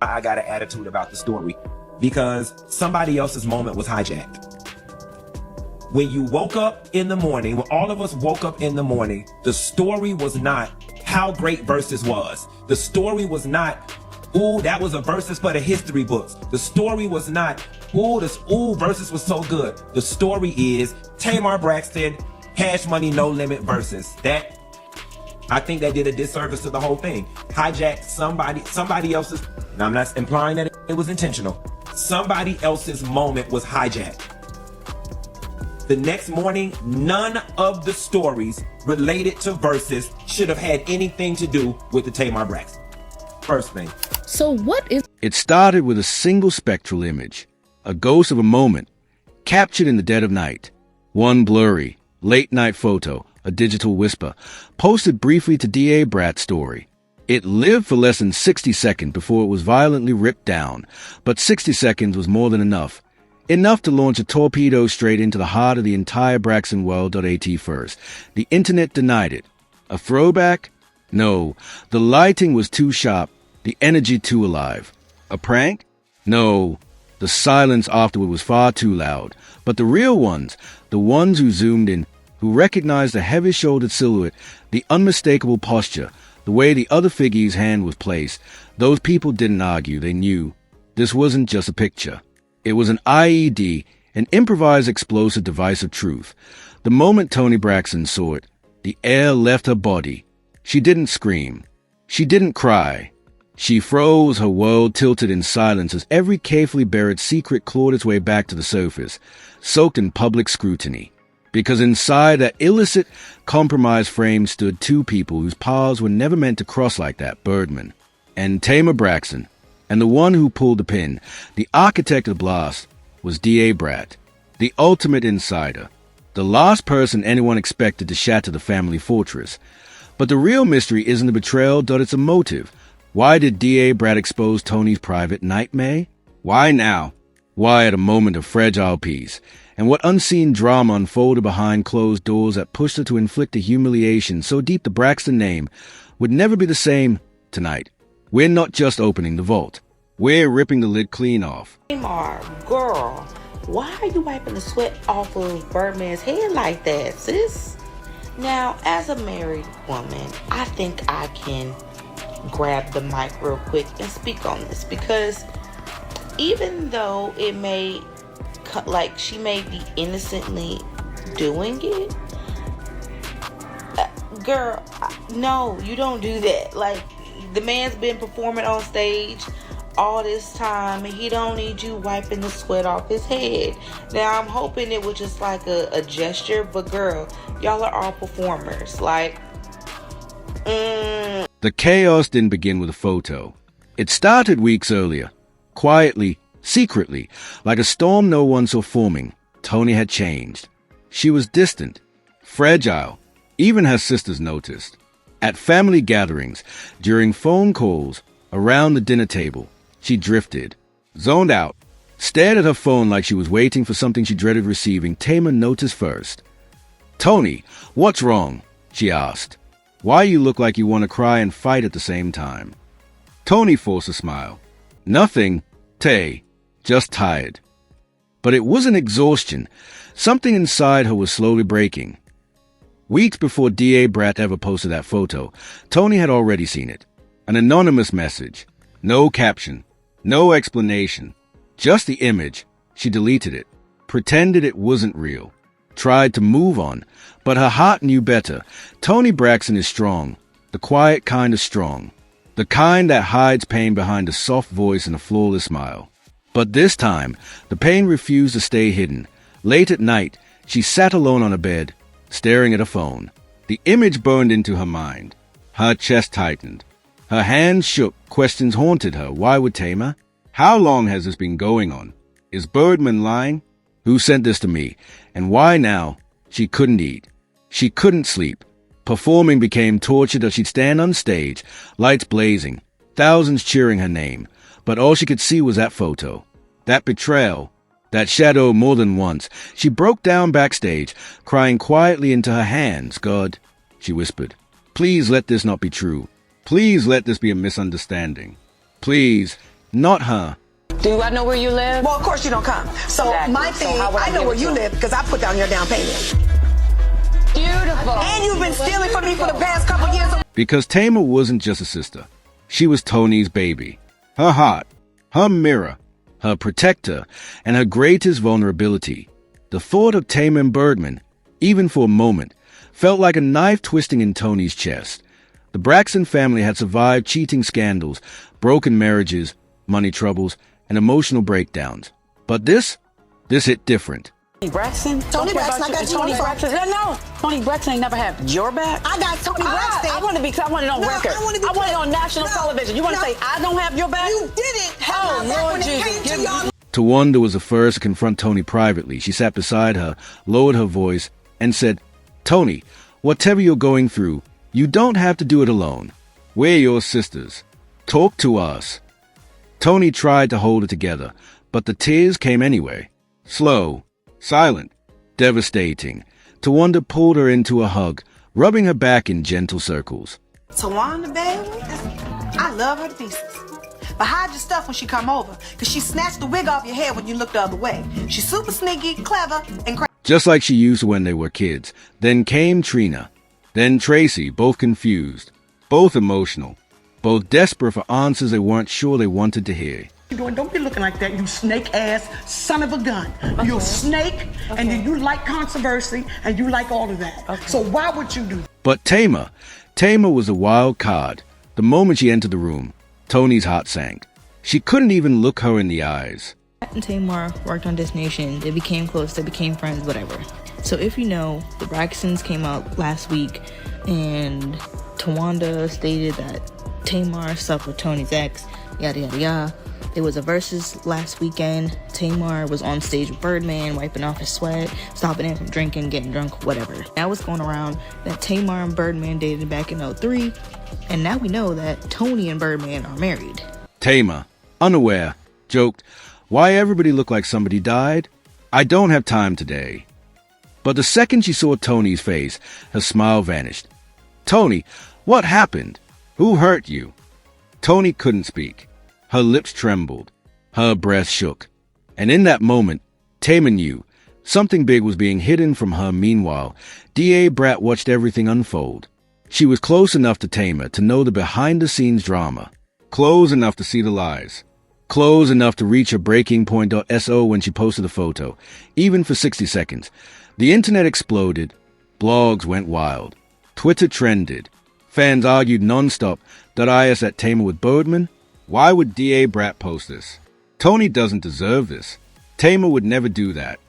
I got an attitude about the story, because somebody else's moment was hijacked. When you woke up in the morning, when all of us woke up in the morning, the story was not how great Versus was. The story was not, ooh, that was a Versus for the history books. The story was not, ooh, Versus was so good. The story is Tamar Braxton, Cash Money No Limit Versus. That, I think that did a disservice to the whole thing. Hijacked somebody else's, and I'm not implying that it was intentional. Somebody else's moment was hijacked. The next morning, none of the stories related to Versus should have had anything to do with the Tamar Braxton. First thing. So what is... It started with a single spectral image, a ghost of a moment, captured in the dead of night. One blurry, late-night photo, a digital whisper, posted briefly to DaBrat's story. It lived for less than 60 seconds before it was violently ripped down, but 60 seconds was more than enough. Enough to launch a torpedo straight into the heart of the entire Braxton world.at first. The internet denied it. A throwback? No. The lighting was too sharp, the energy too alive. A prank? No. The silence afterward was far too loud. But the real ones, the ones who zoomed in, who recognized the heavy-shouldered silhouette, the unmistakable posture, the way the other figure's hand was placed, those people didn't argue. They knew. This wasn't just a picture. It was an IED, an improvised explosive device of truth. The moment Toni Braxton saw it, the air left her body. She didn't scream. She didn't cry. She froze, her world tilted in silence as every carefully buried secret clawed its way back to the surface, soaked in public scrutiny. Because inside that illicit, compromised frame stood two people whose paths were never meant to cross like that, Birdman and Tamar Braxton. And the one who pulled the pin, the architect of the blast, was DaBrat, the ultimate insider, the last person anyone expected to shatter the family fortress. But the real mystery isn't the betrayal, but it's a motive. Why did DaBrat expose Toni's private nightmare? Why now? Why at a moment of fragile peace? And what unseen drama unfolded behind closed doors that pushed her to inflict a humiliation so deep the Braxton name would never be the same tonight? We're not just opening the vault. We're ripping the lid clean off. Tamar, girl, why are you wiping the sweat off of Birdman's head like that, sis? Now, as a married woman, I think I can grab the mic real quick and speak on this, because even though it may, like, she may be innocently doing it, girl, no, you don't do that. Like, the man's been performing on stage all this time, and he don't need you wiping the sweat off his head. Now, I'm hoping it was just like a gesture, but girl, y'all are all performers. Like, The chaos didn't begin with a photo. It started weeks earlier. Quietly, secretly, like a storm no one saw forming. Toni had changed. She was distant, fragile. Even her sisters noticed. At family gatherings, during phone calls, around the dinner table, she drifted, zoned out, stared at her phone like she was waiting for something she dreaded receiving. Tamar noticed first. "Toni, what's wrong?" she asked. "Why you look like you want to cry and fight at the same time?" Toni forced a smile. "Nothing, Tay, just tired." But it wasn't exhaustion. Something inside her was slowly breaking. Weeks before DaBrat ever posted that photo, Toni had already seen it. An anonymous message. No caption. No explanation. Just the image. She deleted it. Pretended it wasn't real. Tried to move on. But her heart knew better. Toni Braxton is strong. The quiet kind of strong. The kind that hides pain behind a soft voice and a flawless smile. But this time, the pain refused to stay hidden. Late at night, she sat alone on a bed, staring at a phone. The image burned into her mind. Her chest tightened. Her hands shook. Questions haunted her. Why would Tamar? How long has this been going on? Is Birdman lying? Who sent this to me? And why now? She couldn't eat. She couldn't sleep. Performing became torture as she'd stand on stage, lights blazing, thousands cheering her name. But all she could see was that photo. That betrayal. That shadow more than once. She broke down backstage, crying quietly into her hands. "God," she whispered, "please let this not be true. Please let this be a misunderstanding. Please, not her. Do I know where you live? Well, of course you don't come. So Exactly. my So thing, how would I I know give where it you to live because I put down your down payment. Beautiful. And you've been stealing from me for the past couple years. Because Tamar wasn't just a sister. She was Toni's baby, her heart, her mirror, her protector, and her greatest vulnerability. The thought of Tamar and Birdman, even for a moment, felt like a knife twisting in Toni's chest. The Braxton family had survived cheating scandals, broken marriages, money troubles, and emotional breakdowns. But this hit different. Toni Braxton? Toni Braxton, I got you on Toni the phone. Braxton. No, Toni Braxton ain't never had your back. I got Toni Braxton. I want to be, because I want it on No, record. I want to be it on national television. You want to say I don't have your back? You didn't have my back Lord when it Jesus, came to y'all. Tawanda was the first to confront Toni privately. She sat beside her, lowered her voice, and said, "Toni, whatever you're going through, you don't have to do it alone. We're your sisters. Talk to us." Toni tried to hold it together, but the tears came anyway. Slow, silent, devastating. Tawanda pulled her into a hug, rubbing her back in gentle circles. Tawanda, baby, I love her to pieces. But hide your stuff when she come over, because she snatched the wig off your head when you look the other way. She's super sneaky, clever, and crazy. Just like she used to when they were kids. Then came Trina. Then Tracy, both confused, both emotional, both desperate for answers they weren't sure they wanted to hear. Don't be looking like that, you snake-ass son of a gun. You're a snake, and you like controversy, and you like all of that. So why would you do that? But Tamar was a wild card. The moment she entered the room, Toni's heart sank. She couldn't even look her in the eyes. Matt and Tamar worked on Destination. They became close, they became friends, whatever. So if you know, the Braxtons came out last week, and Tawanda stated that Tamar slept with Toni's ex, yada yada yada. There was a versus last weekend. Tamar was on stage with Birdman, wiping off his sweat, stopping him from drinking, getting drunk, whatever. Now it's going around that Tamar and Birdman dated back in '03, and now we know that Toni and Birdman are married. Tamar, unaware, joked, "Why everybody look like somebody died? I don't have time today." But the second she saw Toni's face, her smile vanished. "Toni, what happened? Who hurt you?" Toni couldn't speak. Her lips trembled. Her breath shook. And in that moment, Tamar knew something big was being hidden from her. Meanwhile, DaBrat watched everything unfold. She was close enough to Tamar to know the behind-the-scenes drama. Close enough to see the lies. Close enough to reach a breaking point. So when she posted a photo, even for 60 seconds, the internet exploded. Blogs went wild. Twitter trended. Fans argued non-stop. .is at Tamar with Birdman? Why would DaBrat post this? Toni doesn't deserve this. Tamar would never do that.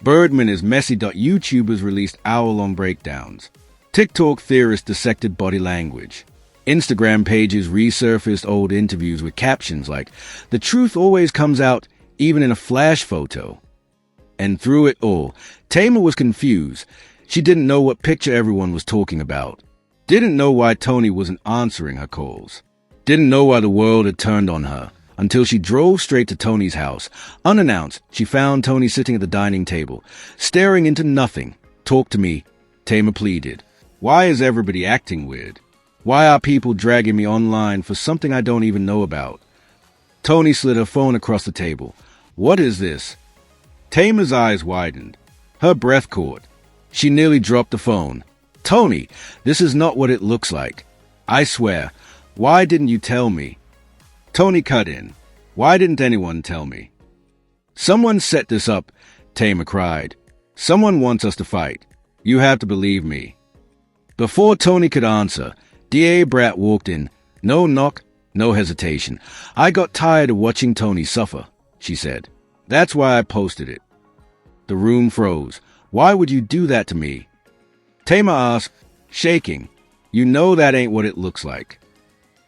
Birdman is messy. YouTubers released hour-long breakdowns. TikTok theorists dissected body language. Instagram pages resurfaced old interviews with captions like, "The truth always comes out, even in a flash photo." And through it all, Tamar was confused. She didn't know what picture everyone was talking about. Didn't know why Toni wasn't answering her calls. Didn't know why the world had turned on her, until she drove straight to Toni's house. Unannounced, she found Toni sitting at the dining table, staring into nothing. "Talk to me," Tamar pleaded. "Why is everybody acting weird? Why are people dragging me online for something I don't even know about?" Toni slid her phone across the table. "What is this?" Tamar's eyes widened. Her breath caught. She nearly dropped the phone. "Toni, this is not what it looks like. I swear. Why didn't you tell me?" Toni cut in. "Why didn't anyone tell me?" "Someone set this up," Tamar cried. "Someone wants us to fight. You have to believe me." Before Toni could answer, DaBrat walked in. No knock, no hesitation. "I got tired of watching Toni suffer," she said. "That's why I posted it." The room froze. "Why would you do that to me?" Tamar asked, shaking. "You know that ain't what it looks like."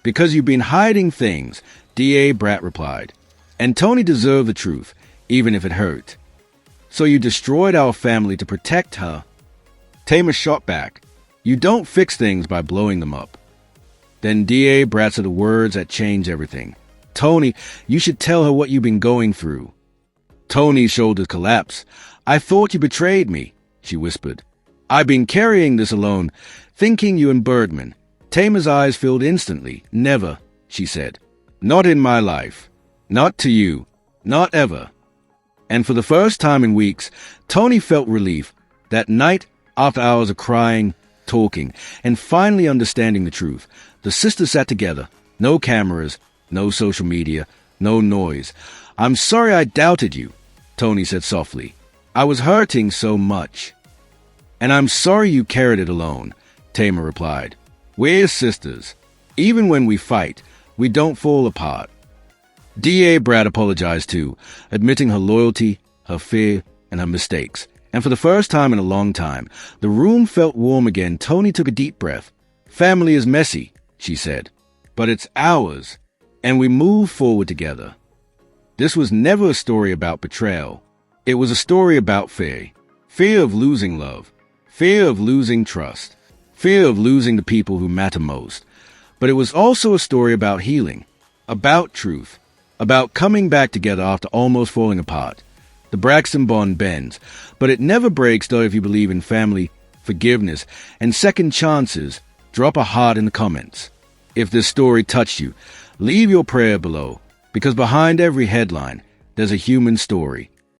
"Because you've been hiding things," DaBrat replied. "And Toni deserved the truth, even if it hurt. So you destroyed our family to protect her." Tamar shot back. "You don't fix things by blowing them up." Then DaBrat said the words that changed everything. "Toni, you should tell her what you've been going through." Toni's shoulders collapsed. "I thought you betrayed me," she whispered. "I've been carrying this alone, thinking you and Birdman." Tamar's eyes filled instantly. "Never," she said. "Not in my life." Not to you. Not ever. And for the first time in weeks, Toni felt relief that night after hours of crying, talking, and finally understanding the truth. The sisters sat together. No cameras, no social media, no noise. I'm sorry I doubted you, Toni said softly. I was hurting so much. And I'm sorry you carried it alone, Tamar replied. We're sisters. Even when we fight, we don't fall apart. DaBrat apologized too, admitting her loyalty, her fear, and her mistakes. And for the first time in a long time, the room felt warm again. Toni took a deep breath. Family is messy, she said, but it's ours, and we move forward together. This was never a story about betrayal. It was a story about fear. Fear of losing love. Fear of losing trust. Fear of losing the people who matter most. But it was also a story about healing, about truth, about coming back together after almost falling apart. The Braxton bond bends, but it never breaks, though. If you believe in family, forgiveness, and second chances, drop a heart in the comments. If this story touched you, leave your prayer below, because behind every headline, there's a human story.